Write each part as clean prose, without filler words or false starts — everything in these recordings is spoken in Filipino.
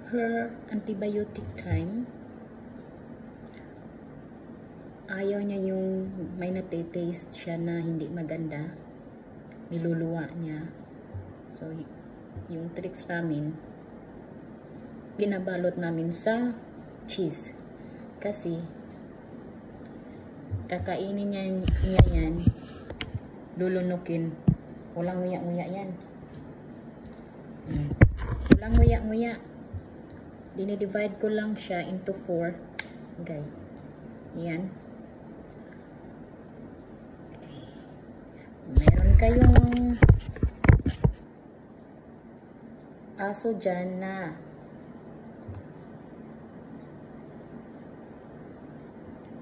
her antibiotic time, ayaw niya yung may nate-taste siya na hindi maganda, niluluwa niya. So yung tricks namin, binabalot namin sa cheese kasi kakainin niya yan, lulunukin, walang nguya-nguya yan. Walang nguya-nguya. Dinidivide ko lang siya into 4. Okay. Yan. Meron kayong aso dyan na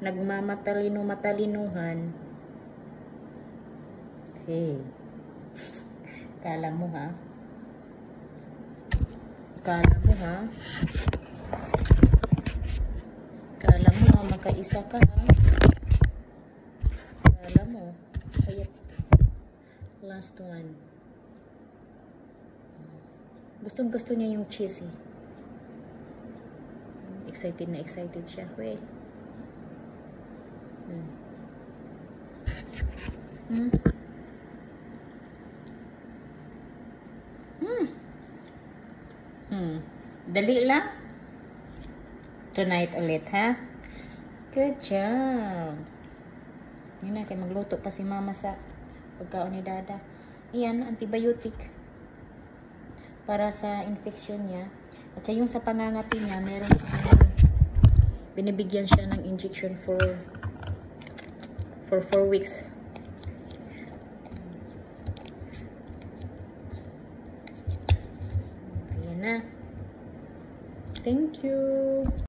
nagmamatalino-matalinuhan. Okay. Kala mo ha? Kala mo ha? Kala mo ha, makaisa ka ha? Kala mo. Kaya, last one. Gustong gusto niya yung cheese eh. Excited na excited siya. Wait. Dali lang. Tonight ulit, ha? Good job. Yun na, kaya magluto pa si mama sa pagkaon ni dada. Ayan, antibiotic. Para sa infection niya. At yung sa pangangati niya, meron binibigyan siya ng injection for 4 weeks. Ayan na. Thank you.